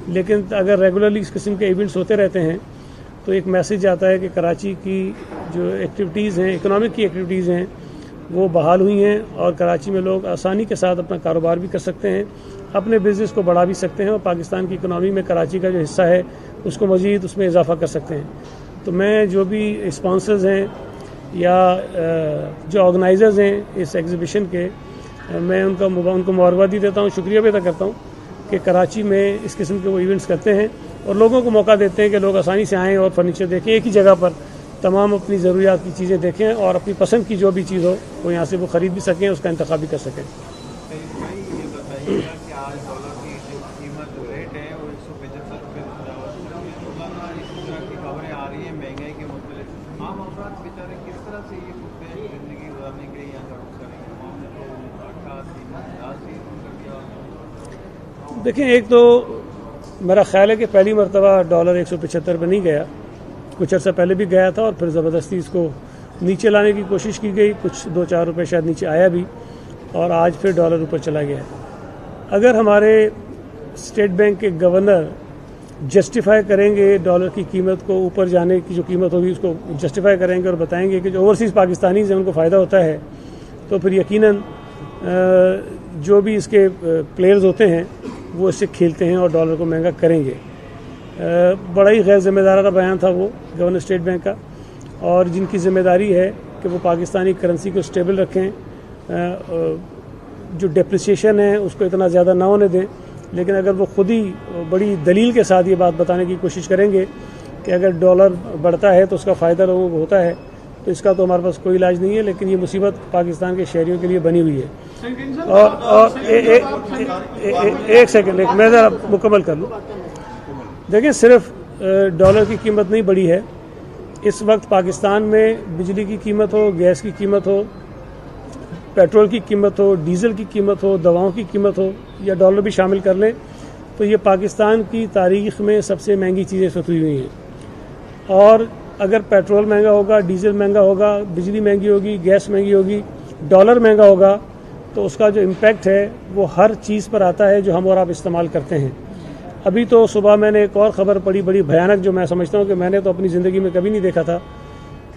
لیکن اگر ریگولرلی اس قسم کے ایونٹس ہوتے رہتے ہیں تو ایک میسج آتا ہے کہ کراچی کی جو ایکٹیویٹیز ہیں، اکنامک کی ایکٹیویٹیز ہیں، وہ بحال ہوئی ہیں اور کراچی میں لوگ آسانی کے ساتھ اپنا کاروبار بھی کر سکتے ہیں، اپنے بزنس کو بڑھا بھی سکتے ہیں اور پاکستان کی اکنامی میں کراچی کا جو حصہ ہے اس کو مزید اس میں اضافہ کر سکتے ہیں۔ تو میں جو بھی اسپانسرز ہیں یا جو آرگنائزرز ہیں اس ایگزیبیشن کے، میں ان کو مبارکبادی دیتا ہوں، شکریہ بھی ادا کرتا ہوں کہ کراچی میں اس قسم کے وہ ایونٹس کرتے ہیں اور لوگوں کو موقع دیتے ہیں کہ لوگ آسانی سے آئیں اور فرنیچر دیکھیں، ایک ہی جگہ پر تمام اپنی ضروریات کی چیزیں دیکھیں اور اپنی پسند کی جو بھی چیز ہو وہ یہاں سے وہ خرید بھی سکیں، اس کا انتخاب بھی کر سکیں۔ دیکھیں، ایک تو میرا خیال ہے کہ پہلی مرتبہ ڈالر 175 پہ نہیں گیا، کچھ عرصہ پہلے بھی گیا تھا اور پھر زبردستی اس کو نیچے لانے کی کوشش کی گئی، کچھ 2-4 روپے شاید نیچے آیا بھی اور آج پھر ڈالر اوپر چلا گیا ہے۔ اگر ہمارے اسٹیٹ بینک کے گورنر جسٹیفائی کریں گے ڈالر کی قیمت کو اوپر جانے کی جو قیمت ہوگی اس کو جسٹیفائی کریں گے اور بتائیں گے کہ جو اوورسیز پاکستانیز ہیں ان کو فائدہ ہوتا ہے، تو پھر یقیناً جو بھی اس کے پلیئرز ہوتے ہیں وہ اس سے کھیلتے ہیں اور ڈالر کو مہنگا کریں گے۔ بڑا ہی غیر ذمہ دارانہ بیان تھا وہ گورنر اسٹیٹ بینک کا، اور جن کی ذمہ داری ہے کہ وہ پاکستانی کرنسی کو سٹیبل رکھیں، جو ڈپریسیشن ہے اس کو اتنا زیادہ نہ ہونے دیں۔ لیکن اگر وہ خود ہی بڑی دلیل کے ساتھ یہ بات بتانے کی کوشش کریں گے کہ اگر ڈالر بڑھتا ہے تو اس کا فائدہ لوگوں کو ہوتا ہے، تو اس کا تو ہمارے پاس کوئی علاج نہیں ہے، لیکن یہ مصیبت پاکستان کے شہریوں کے لیے بنی ہوئی ہے۔ اور ایک سیکنڈ میں ذرا مکمل کر لوں۔ دیکھیں، صرف ڈالر کی قیمت نہیں بڑھی ہے، اس وقت پاکستان میں بجلی کی قیمت ہو، گیس کی قیمت ہو، پیٹرول کی قیمت ہو، ڈیزل کی قیمت ہو، دواؤں کی قیمت ہو، یا ڈالر بھی شامل کر لیں تو یہ پاکستان کی تاریخ میں سب سے مہنگی چیزیں اس وقت ہوئی ہوئی ہیں۔ اور اگر پیٹرول مہنگا ہوگا، ڈیزل مہنگا ہوگا، بجلی مہنگی ہوگی، گیس مہنگی ہوگی، ڈالر مہنگا ہوگا، تو اس کا جو امپیکٹ ہے وہ ہر چیز پر آتا ہے جو ہم اور آپ استعمال کرتے ہیں۔ ابھی تو صبح میں نے ایک اور خبر پڑھی، بڑی بھیانک، جو میں سمجھتا ہوں کہ میں نے تو اپنی زندگی میں کبھی نہیں دیکھا تھا،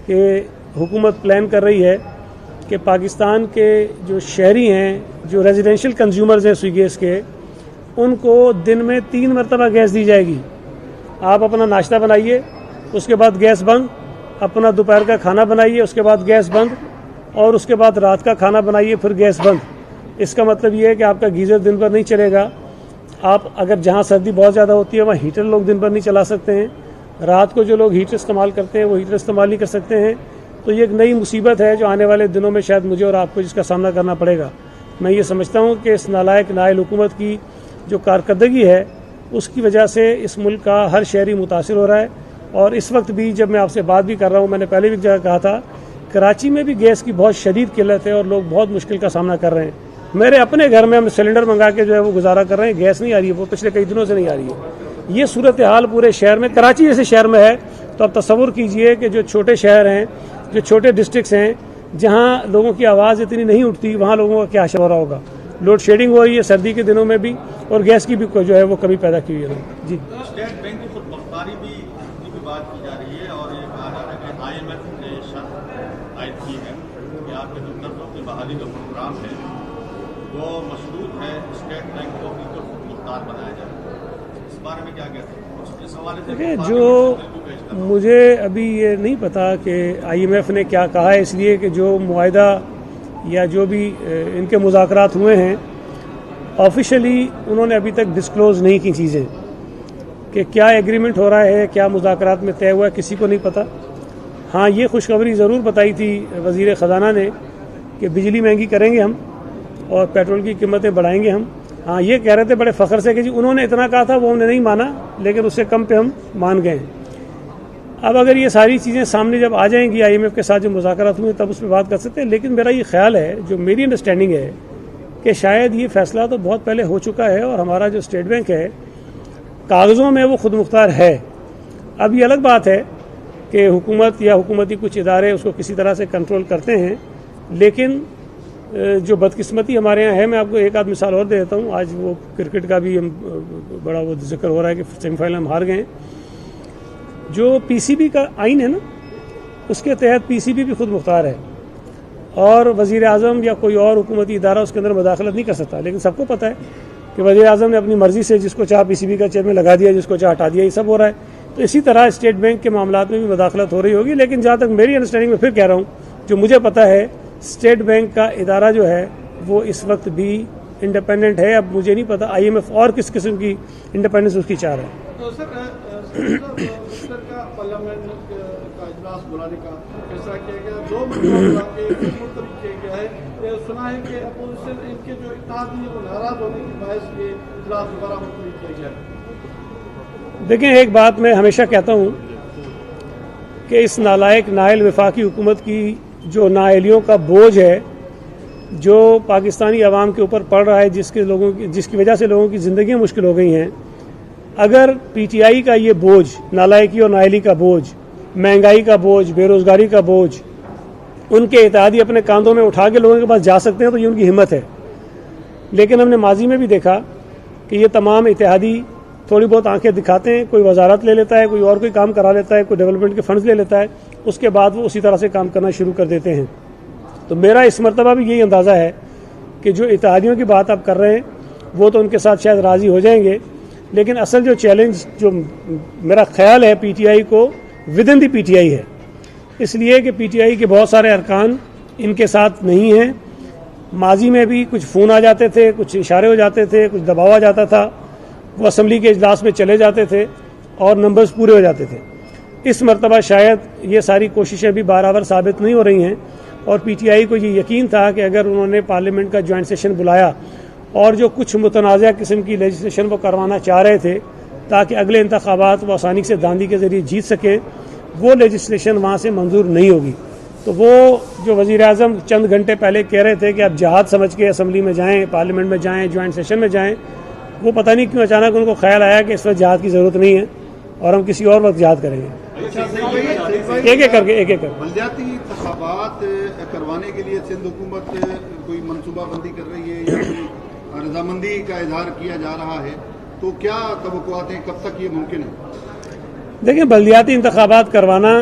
کہ حکومت پلان کر رہی ہے کہ پاکستان کے جو شہری ہیں، جو ریزیڈینشیل کنزیومرز ہیں سوئی گیس کے، ان کو دن میں 3 مرتبہ گیس دی جائے گی۔ آپ اپنا ناشتہ بنائیے، اس کے بعد گیس بند، اپنا دوپہر کا کھانا بنائیے، اس کے بعد گیس بند، اور اس کے بعد رات کا کھانا بنائیے، پھر گیس بند۔ اس کا مطلب یہ ہے کہ آپ کا گیزر دن بھر نہیں چلے گا۔ آپ اگر جہاں سردی بہت زیادہ ہوتی ہے وہاں ہیٹر لوگ دن بھر نہیں چلا سکتے ہیں، رات کو جو لوگ ہیٹر استعمال کرتے ہیں وہ ہیٹر استعمال نہیں کر سکتے ہیں۔ تو یہ ایک نئی مصیبت ہے جو آنے والے دنوں میں شاید مجھے اور آپ کو جس کا سامنا کرنا پڑے گا۔ میں یہ سمجھتا ہوں کہ اس نالائق نائل حکومت کی جو کارکردگی ہے اس کی وجہ سے اس ملک کا ہر شہری متاثر ہو رہا ہے۔ اور اس وقت بھی جب میں آپ سے بات بھی کر رہا ہوں، میں نے پہلے بھی جگہ کہا تھا، کراچی میں بھی گیس کی بہت شدید قلت ہے اور لوگ بہت مشکل کا سامنا کر رہے ہیں۔ میرے اپنے گھر میں ہم سلنڈر منگا کے جو ہے وہ گزارا کر رہے ہیں، گیس نہیں آ رہی ہے، وہ پچھلے کئی دنوں سے نہیں آ رہی ہے۔ یہ صورتحال پورے شہر میں، کراچی جیسے شہر میں ہے، تو آپ تصور کیجئے کہ جو چھوٹے شہر ہیں، جو چھوٹے ڈسٹرکٹس ہیں، جہاں لوگوں کی آواز اتنی نہیں اٹھتی، وہاں لوگوں کا کیا حشر ہو رہا ہوگا۔ لوڈ شیڈنگ ہو رہی ہے سردی کے دنوں میں بھی، اور گیس کی بھی جو ہے وہ کمی پیدا کی ہوئی ہے۔ جی، اسٹیٹ بینک کی خود مختاری بھی بات کی جا رہی ہے اور یہ کہا جا رہا ہے کہ IMF نے شرط عائد کی ہے کہ آپ کے جو قرضوں کی بحالی کا پروگرام ہے وہ مشروط ہے اسٹیٹ بینک کو بالکل خود مختار بنایا جائے۔ اس بارے میں کیا کہتے ہیں؟ اس حوالے سے جو مجھے ابھی یہ نہیں پتا کہ IMF نے کیا کہا ہے، اس لیے کہ جو معاہدہ یا جو بھی ان کے مذاکرات ہوئے ہیں آفیشلی انہوں نے ابھی تک ڈسکلوز نہیں کی چیزیں، کہ کیا ایگریمنٹ ہو رہا ہے، کیا مذاکرات میں طے ہوا ہے، کسی کو نہیں پتا۔ ہاں، یہ خوشخبری ضرور بتائی تھی وزیر خزانہ نے کہ بجلی مہنگی کریں گے ہم اور پیٹرول کی قیمتیں بڑھائیں گے ہم۔ ہاں، یہ کہہ رہے تھے بڑے فخر سے کہ جی انہوں نے اتنا کہا تھا، وہ ہم نے نہیں مانا، لیکن اس سے کم پہ ہم مان گئے ہیں۔ اب اگر یہ ساری چیزیں سامنے جب آ جائیں گی، IMF کے ساتھ جو مذاکرات ہوئے تب اس پہ بات کر سکتے ہیں۔ لیکن میرا یہ خیال ہے، جو میری انڈرسٹینڈنگ ہے، کہ شاید یہ فیصلہ تو بہت پہلے ہو چکا ہے اور ہمارا جو اسٹیٹ بینک ہے کاغذوں میں وہ خود مختار ہے۔ اب یہ الگ بات ہے کہ حکومت یا حکومتی کچھ ادارے اس کو کسی طرح سے کنٹرول کرتے ہیں، لیکن جو بدقسمتی ہمارے یہاں ہے، میں آپ کو ایک آدھ مثال اور دے دیتا ہوں. آج وہ کرکٹ کا بھی بڑا وہ ذکر ہو رہا ہے کہ سیمی فائنل ہم ہار گئے ہیں. جو پی سی بی کا آئین ہے نا، اس کے تحت پی سی بی بھی خود مختار ہے اور وزیر اعظم یا کوئی اور حکومتی ادارہ اس کے اندر مداخلت نہیں کر سکتا. لیکن سب کو پتہ ہے کہ وزیر اعظم نے اپنی مرضی سے جس کو چاہ پی سی بی کا چیئرمین لگا دیا، جس کو چاہ ہٹا دیا، یہ سب ہو رہا ہے. تو اسی طرح اسٹیٹ بینک کے معاملات میں بھی مداخلت ہو رہی ہوگی. لیکن جہاں تک میری انڈرسٹینڈنگ میں پھر کہہ رہا ہوں، جو مجھے پتہ ہے اسٹیٹ بینک کا ادارہ جو ہے وہ اس وقت بھی انڈیپینڈنٹ ہے. اب مجھے نہیں پتا آئی ایم ایف اور کس قسم کی انڈیپینڈنس اس کی چاہ رہا ہے. تو سر کا پارلیمنٹ کا اجلاس بلانے کا فیصلہ کیا گیا، 2 مہینوں کے ملتوی کیا گیا ہے. سنا ہے کہ اپوزیشن ان کے جو اتحادی ہیں وہ ناراض ہونے کی باعث یہ اجلاس دوبارہ ملتوی کیا گیا ہے. دیکھیں، ایک بات میں ہمیشہ کہتا ہوں کہ اس نالائق نااہل وفاقی حکومت کی جو نااہلیوں کا بوجھ ہے جو پاکستانی عوام کے اوپر پڑ رہا ہے، جس کی وجہ سے لوگوں کی زندگیاں مشکل ہو گئی ہیں، اگر پی ٹی آئی کا یہ بوجھ، نالائکی اور نااہلی کا بوجھ، مہنگائی کا بوجھ، بے روزگاری کا بوجھ ان کے اتحادی اپنے کاندھوں میں اٹھا کے لوگوں کے پاس جا سکتے ہیں تو یہ ان کی ہمت ہے. لیکن ہم نے ماضی میں بھی دیکھا کہ یہ تمام اتحادی تھوڑی بہت آنکھیں دکھاتے ہیں، کوئی وزارت لے لیتا ہے، کوئی اور کوئی کام کرا لیتا ہے، کوئی ڈیولپمنٹ کے فنڈز لے لیتا ہے، اس کے بعد وہ اسی طرح سے کام کرنا شروع کر دیتے ہیں. تو میرا اس مرتبہ بھی یہی اندازہ ہے کہ جو اتحادیوں کی بات آپ کر رہے ہیں وہ تو ان کے ساتھ شاید راضی ہو جائیں گے، لیکن اصل جو چیلنج جو میرا خیال ہے پی ٹی آئی کو with in the P T I ہے. اس لیے کہ پی ٹی آئی کے بہت سارے ارکان ان کے ساتھ نہیں ہیں. ماضی میں بھی کچھ فون آ جاتے تھے، کچھ اشارے ہو جاتے تھے، کچھ دباؤ آ جاتا تھا، وہ اسمبلی کے اجلاس میں چلے جاتے تھے اور نمبرز پورے ہو جاتے تھے. اس مرتبہ شاید یہ ساری کوششیں بھی برابر ثابت نہیں ہو رہی ہیں اور پی ٹی آئی کو یہ یقین تھا کہ اگر انہوں نے پارلیمنٹ کا جوائنٹ سیشن بلایا اور جو کچھ متنازع قسم کی لیجسلیشن وہ کروانا چاہ رہے تھے تاکہ اگلے انتخابات وہ آسانی سے داندھی کے ذریعے جیت سکیں، وہ لیجسلیشن وہاں سے منظور نہیں ہوگی. تو وہ جو وزیر اعظم چند گھنٹے پہلے کہہ رہے تھے کہ آپ جہاد سمجھ کے اسمبلی میں جائیں، پارلیمنٹ میں جائیں، جوائنٹ سیشن میں جائیں، وہ پتہ نہیں کیوں اچانک ان کو خیال آیا کہ اس وقت جہاد کی ضرورت نہیں ہے اور ہم کسی اور وقت جہاد کریں گے. ایک ایک کر کے بلدیاتی انتخابات کروانے کے لیے سندھ حکومت کوئی منصوبہ بندی کر رہی ہے یا کوئی رضامندی کا اظہار کیا جا رہا ہے، تو کیا توقعات ہیں، کب تک یہ ممکن ہے؟ دیکھیں، بلدیاتی انتخابات کروانا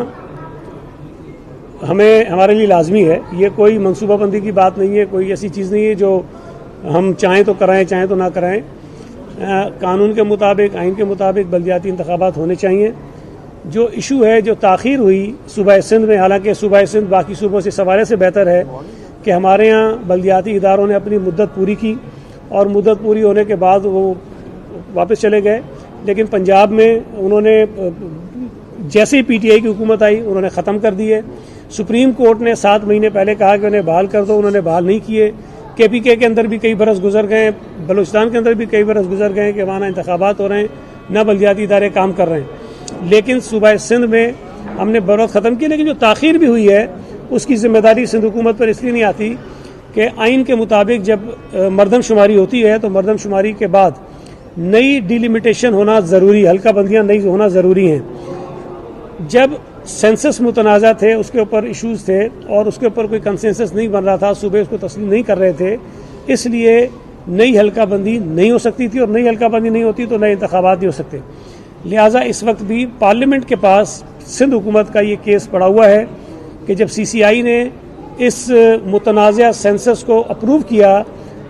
ہمارے لیے لازمی ہے. یہ کوئی منصوبہ بندی کی بات نہیں ہے، کوئی ایسی چیز نہیں ہے جو ہم چاہیں تو کرائیں چاہیں تو نہ کرائیں. قانون کے مطابق، آئین کے مطابق بلدیاتی انتخابات ہونے چاہیے. جو ایشو ہے، جو تاخیر ہوئی صوبہ سندھ میں، حالانکہ صوبہ سندھ باقی صوبوں سے اس حوالے سے بہتر ہے کہ ہمارے ہاں بلدیاتی اداروں نے اپنی مدت پوری کی اور مدت پوری ہونے کے بعد وہ واپس چلے گئے. لیکن پنجاب میں انہوں نے جیسے ہی پی ٹی آئی کی حکومت آئی انہوں نے ختم کر دیے. سپریم کورٹ نے 7 مہینے پہلے کہا کہ انہیں بحال کر دو، انہوں نے بحال نہیں کیے. کے پی کے اندر بھی کئی برس گزر گئے، بلوچستان کے اندر بھی کئی برس گزر گئے کہ وہاں انتخابات ہو رہے ہیں، نہ بلدیاتی ادارے کام کر رہے ہیں. لیکن صوبہ سندھ میں ہم نے بروقت ختم کی. لیکن جو تاخیر بھی ہوئی ہے اس کی ذمہ داری سندھ حکومت پر اس لیے نہیں آتی کہ آئین کے مطابق جب مردم شماری ہوتی ہے تو مردم شماری کے بعد نئی ڈیلیمیٹیشن ہونا ضروری، حلقہ بندیاں نئی ہونا ضروری ہیں. جب سینسس متنازع تھے، اس کے اوپر ایشوز تھے اور اس کے اوپر کوئی کنسنسس نہیں بن رہا تھا، صوبے اس کو تسلیم نہیں کر رہے تھے، اس لیے نئی حلقہ بندی نہیں ہو سکتی تھی اور نئی حلقہ بندی نہیں ہوتی تو نئے انتخابات نہیں ہو سکتے. لہٰذا اس وقت بھی پارلیمنٹ کے پاس سندھ حکومت کا یہ کیس پڑا ہوا ہے کہ جب سی سی آئی نے اس متنازع سینسس کو اپروو کیا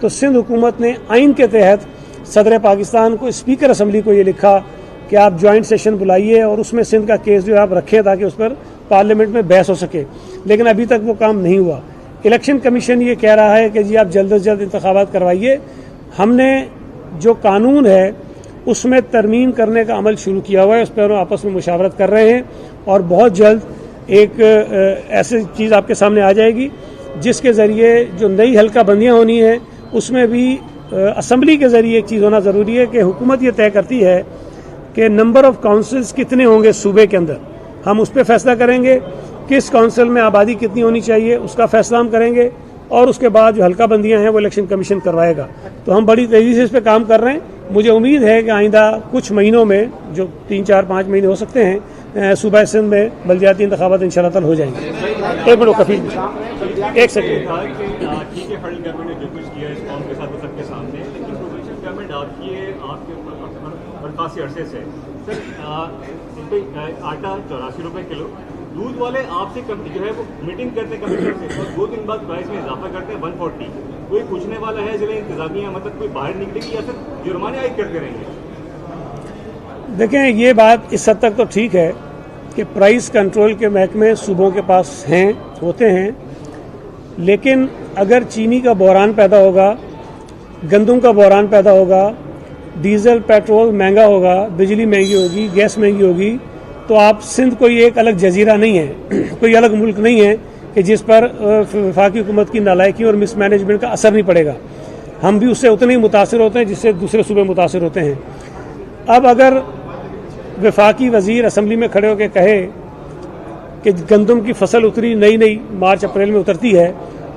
تو سندھ حکومت نے آئین کے تحت صدر پاکستان کو، اسپیکر اسمبلی کو یہ لکھا کہ آپ جوائنٹ سیشن بلائیے اور اس میں سندھ کا کیس جو ہے آپ رکھیں تاکہ اس پر پارلیمنٹ میں بحث ہو سکے. لیکن ابھی تک وہ کام نہیں ہوا. الیکشن کمیشن یہ کہہ رہا ہے کہ جی آپ جلد از جلد انتخابات کروائیے. ہم نے جو قانون ہے اس میں ترمیم کرنے کا عمل شروع کیا ہوا ہے، اس پر آپس میں مشاورت کر رہے ہیں اور بہت جلد ایک ایسی چیز آپ کے سامنے آ جائے گی جس کے ذریعے جو نئی حلقہ بندیاں ہونی ہیں اس میں بھی اسمبلی کے ذریعے ایک چیز ہونا ضروری ہے کہ حکومت یہ طے کرتی ہے کہ نمبر آف کونسلز کتنے ہوں گے صوبے کے اندر. ہم اس پہ فیصلہ کریں گے، کس کونسل میں آبادی کتنی ہونی چاہیے اس کا فیصلہ ہم کریں گے اور اس کے بعد جو حلقہ بندیاں ہیں وہ الیکشن کمیشن کروائے گا. تو ہم بڑی تیزی سے اس پہ کام کر رہے ہیں. مجھے امید ہے کہ آئندہ کچھ مہینوں میں، جو 3 4 5 مہینے ہو سکتے ہیں، صوبہ سندھ میں بلدیاتی انتخابات انشاءاللہ تعالی ہو جائیں گے. ایک منٹ کفیل، ایک سیکنڈ. ٹھیک ہے، فیڈرل گورنمنٹ نے جو کچھ کیا ہے اس قوم کے ساتھ وہ سب کے سامنے، لیکن پروونشل گورنمنٹ آپ کے خاصی عرصے سے سر آٹا 84 روپے کلو، دودھ والے آپ سے جو ہے وہ میٹنگ کرتے ہیں کمیشن سے اور 2 دن بعد پرائز میں اضافہ کرتے ہیں 140. کوئی پوچھنے والا ہے ضلع انتظامیہ مطلب کوئی باہر نکلے گی یا صرف جرمانے عائد کرتے رہیں گے؟ دیکھیں یہ بات اس حد تک تو ٹھیک ہے کہ پرائز کنٹرول کے محکمے صوبوں کے پاس ہوتے ہیں، لیکن اگر چینی کا بحران پیدا ہوگا، گندم کا بحران پیدا ہوگا، ڈیزل پیٹرول مہنگا ہوگا، بجلی مہنگی ہوگی، گیس مہنگی ہوگی، تو آپ سندھ کوئی ایک الگ جزیرہ نہیں ہے، کوئی الگ ملک نہیں ہے کہ جس پر وفاقی حکومت کی نالائکی اور مس مینجمنٹ کا اثر نہیں پڑے گا. ہم بھی اس سے اتنے ہی متاثر ہوتے ہیں جس سے دوسرے صوبے متاثر ہوتے ہیں. اب اگر وفاقی وزیر اسمبلی میں کھڑے ہو کے کہے کہ گندم کی فصل اتری نئی مارچ اپریل میں اترتی ہے،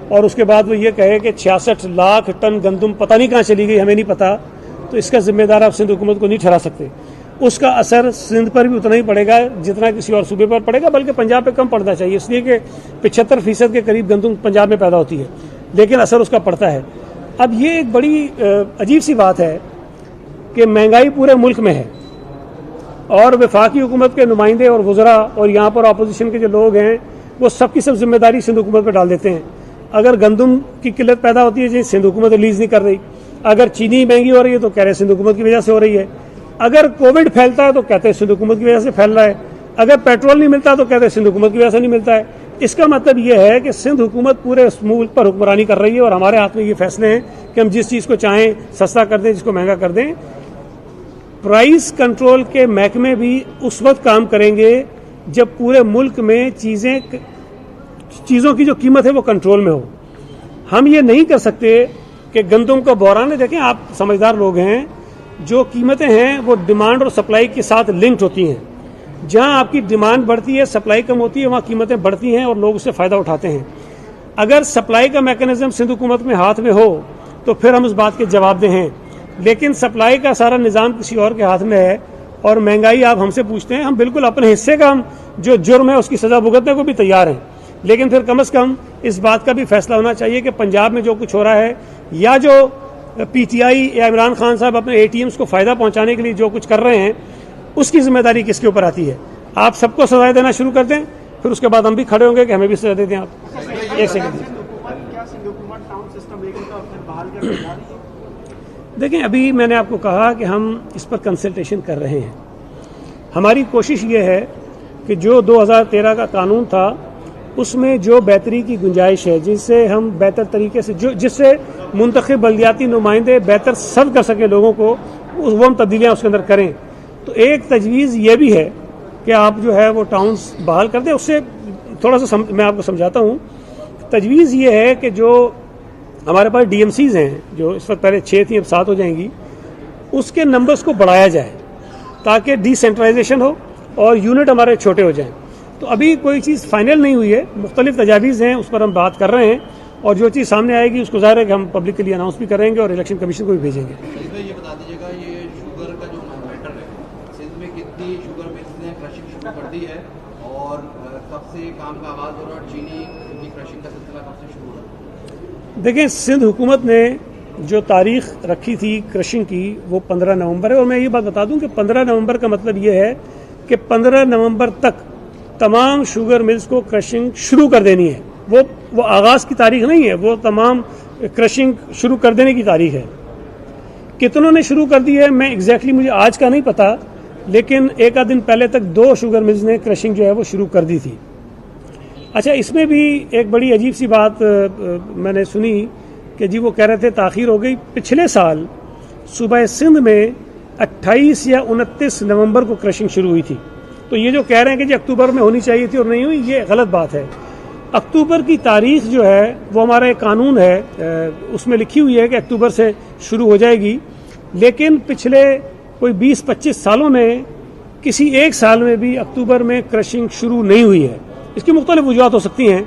اور اس کے بعد وہ یہ کہے کہ 66 لاکھ ٹن گندم پتہ نہیں کہاں چلی گئی، ہمیں نہیں پتا، تو اس کا ذمہ دار آپ سندھ حکومت کو نہیں ٹھہرا سکتے. اس کا اثر سندھ پر بھی اتنا ہی پڑے گا جتنا کسی اور صوبے پر پڑے گا، بلکہ پنجاب پہ کم پڑنا چاہیے، اس لیے کہ 75% کے قریب گندم پنجاب میں پیدا ہوتی ہے، لیکن اثر اس کا پڑتا ہے. اب یہ ایک بڑی عجیب سی بات ہے کہ مہنگائی پورے ملک میں ہے اور وفاقی حکومت کے نمائندے اور وزراء اور یہاں پر اپوزیشن کے جو لوگ ہیں وہ سب کی سب ذمہ داری سندھ حکومت پہ ڈال دیتے ہیں. اگر گندم کی قلت پیدا ہوتی ہے جی سندھ حکومت ریلیز نہیں کر رہی، اگر چینی مہنگی ہو رہی ہے تو کہہ رہے سندھ حکومت کی وجہ سے ہو رہی ہے، اگر کووڈ پھیلتا ہے تو کہتے ہیں سندھ حکومت کی وجہ سے پھیل رہا ہے، اگر پیٹرول نہیں ملتا تو کہتے ہیں سندھ حکومت کی وجہ سے نہیں ملتا ہے. اس کا مطلب یہ ہے کہ سندھ حکومت پورے ملک پر حکمرانی کر رہی ہے اور ہمارے ہاتھ میں یہ فیصلے ہیں کہ ہم جس چیز کو چاہیں سستا کر دیں، جس کو مہنگا کر دیں. پرائز کنٹرول کے محکمے بھی اس وقت کام کریں گے جب پورے ملک میں چیزوں کی جو قیمت ہے وہ کنٹرول میں ہو. ہم یہ نہیں کر سکتے کہ گندم کا بحران ہے. دیکھیں آپ سمجھدار لوگ ہیں، جو قیمتیں ہیں وہ ڈیمانڈ اور سپلائی کے ساتھ لنکڈ ہوتی ہیں. جہاں آپ کی ڈیمانڈ بڑھتی ہے، سپلائی کم ہوتی ہے، وہاں قیمتیں بڑھتی ہیں اور لوگ اس سے فائدہ اٹھاتے ہیں. اگر سپلائی کا میکانزم سندھ حکومت میں ہاتھ میں ہو تو پھر ہم اس بات کے جواب دہ ہیں، لیکن سپلائی کا سارا نظام کسی اور کے ہاتھ میں ہے اور مہنگائی آپ ہم سے پوچھتے ہیں. ہم بالکل اپنے حصے کا ہم جو جرم ہے اس کی سزا بھگتنے کو بھی تیار ہیں، لیکن پھر کم از کم اس بات کا بھی فیصلہ ہونا چاہیے کہ پنجاب میں جو کچھ ہو رہا ہے یا جو پی ٹی آئی یا عمران خان صاحب اپنے اے ٹی ایمز کو فائدہ پہنچانے کے لیے جو کچھ کر رہے ہیں اس کی ذمہ داری کس کے اوپر آتی ہے. آپ سب کو سزائیں دینا شروع کر دیں، پھر اس کے بعد ہم بھی کھڑے ہوں گے کہ ہمیں بھی سزا دے دیں. آپ ایک سیکنڈ دیکھیں، ابھی میں نے آپ کو کہا کہ ہم اس پر کنسلٹیشن کر رہے ہیں. ہماری کوشش یہ ہے کہ جو 2013 کا قانون تھا اس میں جو بہتری کی گنجائش ہے، جس سے ہم بہتر طریقے سے جس سے منتخب بلدیاتی نمائندے بہتر سرو کر سکیں لوگوں کو، وہ ہم تبدیلیاں اس کے اندر کریں. تو ایک تجویز یہ بھی ہے کہ آپ جو ہے وہ ٹاؤنز بحال کر دیں. اس سے تھوڑا سا میں آپ کو سمجھاتا ہوں. تجویز یہ ہے کہ جو ہمارے پاس ڈی ایم سیز ہیں، جو اس وقت پہلے 6 تھیں اب 7 ہو جائیں گی، اس کے نمبرز کو بڑھایا جائے تاکہ ڈی سینٹرائزیشن ہو اور یونٹ ہمارے چھوٹے ہو جائیں. تو ابھی کوئی چیز فائنل نہیں ہوئی ہے، مختلف تجاویز ہیں، اس پر ہم بات کر رہے ہیں اور جو چیز سامنے آئے گی اس کو ظاہر ہے کہ ہم پبلک کے لیے اناؤنس بھی کریں گے اور الیکشن کمیشن کو بھی بھیجیں گے. یہ بتا دیجیے گا یہ شوگر کا جو میٹر ہے سندھ میں کتنی شوگر ملز نے کرشنگ شروع کر دی ہے اور کب سے کام کا آغاز ہو رہا ہے اور چینی کی کرشنگ کا سلسلہ کب سے شروع ہو رہا ہے؟ دیکھیں، سندھ حکومت نے جو تاریخ رکھی تھی کرشنگ کی وہ 15 نومبر ہے، اور میں یہ بات بتا دوں کہ 15 نومبر کا مطلب یہ ہے کہ 15 نومبر تک تمام شوگر ملز کو کرشنگ شروع کر دینی ہے. وہ آغاز کی تاریخ نہیں ہے، وہ تمام کرشنگ شروع کر دینے کی تاریخ ہے. کتنوں نے شروع کر دی ہے میں ایگزیکٹلی مجھے آج کا نہیں پتا، لیکن ایک آدھ دن پہلے تک 2 شوگر ملز نے کرشنگ جو ہے وہ شروع کر دی تھی. اچھا، اس میں بھی ایک بڑی عجیب سی بات میں نے سنی کہ جی وہ کہہ رہے تھے تاخیر ہو گئی. پچھلے سال صوبہ سندھ میں 28 یا 29 نومبر کو کرشنگ شروع ہوئی تھی. تو یہ جو کہہ رہے ہیں کہ جی اکتوبر میں ہونی چاہیے تھی اور نہیں ہوئی، یہ غلط بات ہے. اکتوبر کی تاریخ جو ہے وہ ہمارا ایک قانون ہے، اس میں لکھی ہوئی ہے کہ اکتوبر سے شروع ہو جائے گی، لیکن پچھلے کوئی 20-25 سالوں میں کسی ایک سال میں بھی اکتوبر میں کرشنگ شروع نہیں ہوئی ہے. اس کی مختلف وجوہات ہو سکتی ہیں،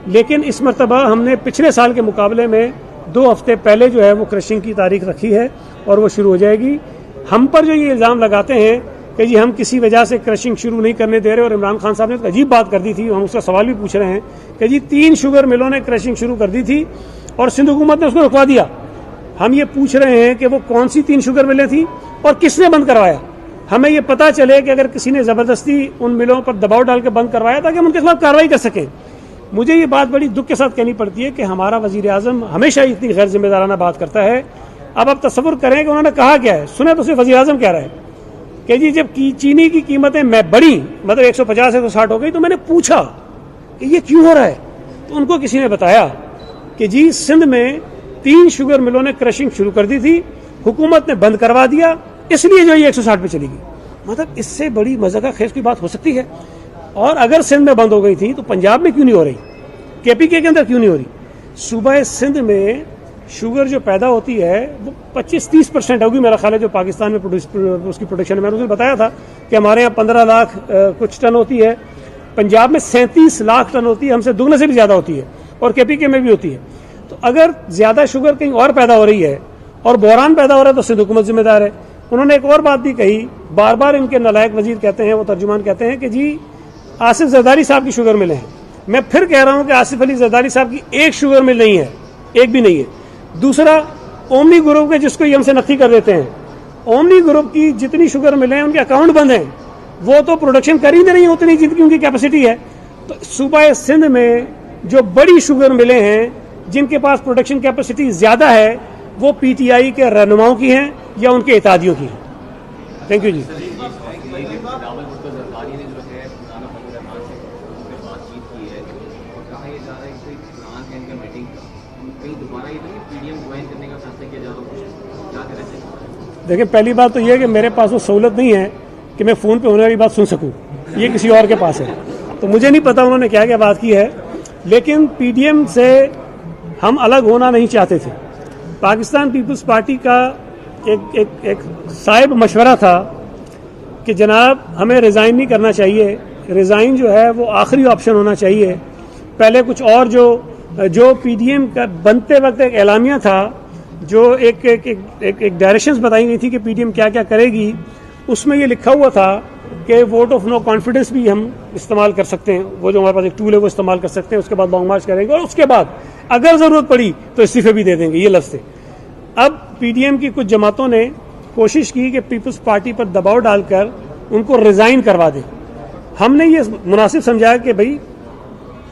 لیکن اس مرتبہ ہم نے پچھلے سال کے مقابلے میں 2 ہفتے پہلے جو ہے وہ کرشنگ کی تاریخ رکھی ہے اور وہ شروع ہو جائے گی. ہم پر جو یہ الزام لگاتے ہیں کہ جی ہم کسی وجہ سے کرشنگ شروع نہیں کرنے دے رہے، اور عمران خان صاحب نے تو عجیب بات کر دی تھی، ہم اس کا سوال بھی پوچھ رہے ہیں کہ جی 3 شوگر ملوں نے کرشنگ شروع کر دی تھی اور سندھ حکومت نے اس کو رکوا دیا. ہم یہ پوچھ رہے ہیں کہ وہ کون سی 3 شوگر ملیں تھیں اور کس نے بند کروایا. ہمیں یہ پتہ چلے کہ اگر کسی نے زبردستی ان ملوں پر دباؤ ڈال کے بند کروایا تاکہ ہم ان کے خلاف کارروائی کر سکیں. مجھے یہ بات بڑی دکھ کے ساتھ کہنی پڑتی ہے کہ ہمارا وزیر اعظم ہمیشہ اتنی غیر ذمہ دارانہ بات کرتا ہے. اب آپ تصور کریں کہ انہوں نے کہا کیا ہے، سنیں تو صرف وزیر اعظم کہہ رہا ہے کہ جی جب چینی کی قیمتیں میں بڑھی، مطلب 150 سے 160 ہو گئی، تو میں نے پوچھا کہ یہ کیوں ہو رہا ہے. تو ان کو کسی نے بتایا کہ جی سندھ میں 3 شوگر ملوں نے کرشنگ شروع کر دی تھی، حکومت نے بند کروا دیا، اس لیے جو یہ 160 پہ چلی گئی. مطلب اس سے بڑی مذاق خیز کی بات ہو سکتی ہے؟ اور اگر سندھ میں بند ہو گئی تھی تو پنجاب میں کیوں نہیں ہو رہی، KPK کے اندر کیوں نہیں ہو رہی؟ صوبہ سندھ میں شوگر جو پیدا ہوتی ہے وہ 25-30% ہوگی میرا خیال ہے جو پاکستان میں اس کی پروڈکشن ہے. میں نے اسے بتایا تھا کہ ہمارے یہاں 15 لاکھ کچھ ٹن ہوتی ہے، پنجاب میں 37 لاکھ ٹن ہوتی ہے، ہم سے دگنے سے بھی زیادہ ہوتی ہے، اور KPK میں بھی ہوتی ہے. تو اگر زیادہ شوگر کہیں اور پیدا ہو رہی ہے اور بحران پیدا ہو رہا ہے تو سندھ حکومت ذمہ دار ہے. انہوں نے ایک اور بات بھی کہی، بار بار ان کے نالائق وزیر کہتے ہیں، وہ ترجمان کہتے ہیں کہ جی آصف زرداری صاحب کی شوگر ملیں ہیں. میں پھر کہہ رہا ہوں کہ آصف علی زرداری صاحب کی ایک شوگر مل نہیں ہے، ایک بھی نہیں ہے. دوسرا، اومنی گروپ کے جس کو یہ ہم سے نقی کر دیتے ہیں، اومنی گروپ کی جتنی شوگر ملیں ہیں ان کے اکاؤنٹ بند ہیں، وہ تو پروڈکشن کر ہی نہیں اتنی جتنی ان کی کیپیسٹی ہے. تو صوبہ سندھ میں جو بڑی شوگر ملیں ہیں جن کے پاس پروڈکشن کیپیسٹی زیادہ ہے وہ PTI کے رہنماؤں کی ہیں یا ان کے اتحادیوں کی ہیں. تھینک یو جی. دیکھیں پہلی بات تو یہ ہے کہ میرے پاس وہ سہولت نہیں ہے کہ میں فون پہ ہونے والی بات سن سکوں، یہ کسی اور کے پاس ہے، تو مجھے نہیں پتا انہوں نے کیا کیا بات کی ہے. لیکن PDM سے ہم الگ ہونا نہیں چاہتے تھے. پاکستان پیپلز پارٹی کا ایک صائب مشورہ تھا کہ جناب ہمیں ریزائن نہیں کرنا چاہیے، ریزائن جو ہے وہ آخری آپشن ہونا چاہیے. پہلے کچھ اور جو PDM کا بنتے وقت ایک اعلامیہ تھا، جو ایک ڈائریکشنز بتائی گئی تھی کہ PDM کیا کیا کرے گی، اس میں یہ لکھا ہوا تھا کہ ووٹ آف نو کانفیڈنس بھی ہم استعمال کر سکتے ہیں، وہ جو ہمارے پاس ایک ٹول ہے وہ استعمال کر سکتے ہیں. اس کے بعد لانگ مارچ کریں گے اور اس کے بعد اگر ضرورت پڑی تو استعفے بھی دے دیں گے، یہ لفظ تھے. اب PDM کی کچھ جماعتوں نے کوشش کی کہ پیپلز پارٹی پر دباؤ ڈال کر ان کو ریزائن کروا دیں. ہم نے یہ مناسب سمجھا کہ بھائی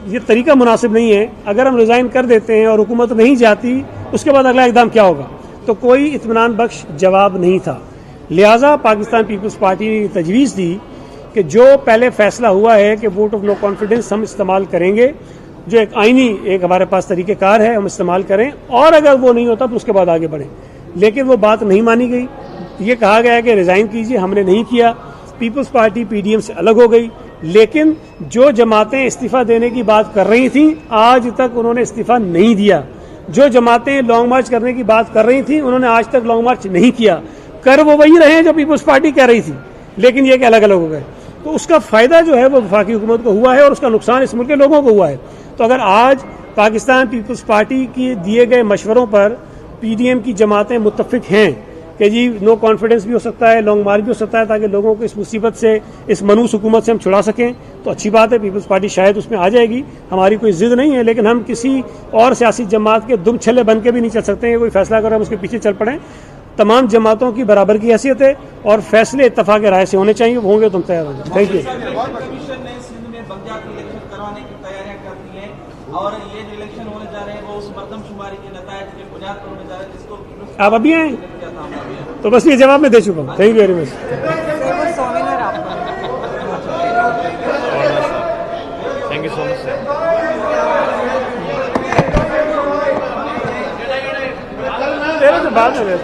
یہ طریقہ مناسب نہیں ہے، اگر ہم ریزائن کر دیتے ہیں اور حکومت نہیں جاتی اس کے بعد اگلا اقدام کیا ہوگا. تو کوئی اطمینان بخش جواب نہیں تھا. لہٰذا پاکستان پیپلز پارٹی نے تجویز دی کہ جو پہلے فیصلہ ہوا ہے کہ ووٹ آف نو کانفیڈنس ہم استعمال کریں گے، جو ایک آئینی ایک ہمارے پاس طریقہ کار ہے، ہم استعمال کریں، اور اگر وہ نہیں ہوتا تو اس کے بعد آگے بڑھیں. لیکن وہ بات نہیں مانی گئی. یہ کہا گیا کہ ریزائن کیجیے، ہم نے نہیں کیا. پیپلز پارٹی PDM سے الگ ہو گئی. لیکن جو جماعتیں استعفیٰ دینے کی بات کر رہی تھیں آج تک انہوں نے استعفیٰ نہیں دیا. جو جماعتیں لانگ مارچ کرنے کی بات کر رہی تھیں انہوں نے آج تک لانگ مارچ نہیں کیا. کر وہ وہی رہے ہیں جو پیپلز پارٹی کہہ رہی تھی، لیکن یہ کہ الگ الگ ہو گئے. تو اس کا فائدہ جو ہے وہ وفاقی حکومت کو ہوا ہے اور اس کا نقصان اس ملک کے لوگوں کو ہوا ہے. تو اگر آج پاکستان پیپلز پارٹی کی دیے گئے مشوروں پر PDM کی جماعتیں متفق ہیں کہ جی نو کانفیڈنس بھی ہو سکتا ہے، لانگ مارچ بھی ہو سکتا ہے، تاکہ لوگوں کو اس مصیبت سے، اس منوس حکومت سے ہم چھڑا سکیں، تو اچھی بات ہے. پیپلز پارٹی شاید اس میں آ جائے گی. ہماری کوئی ضد نہیں ہے، لیکن ہم کسی اور سیاسی جماعت کے دم چھلے بن کے بھی نہیں چل سکتے ہیں. کوئی فیصلہ کرو ہم اس کے پیچھے چل پڑیں. تمام جماعتوں کی برابر کی حیثیت ہے اور فیصلے اتفاق رائے سے ہونے چاہیے. ہوں گے تم تیار ہوں. Thank you. کمیشن نے سندھ میں بنجار کی الیکشن کروانے کی تیاریاں کر دی ہیں اور یہ جو الیکشن ہونے جا رہے ہیں وہ اس مردم شماری کے نتائج کے بنیاد پر ہونے جا رہے ہیں، جس کو آپ ابھی آئیں تو بس یہ جواب میں دے چکا ہوں. Thank you very much. Thank you so much sir. بعد میں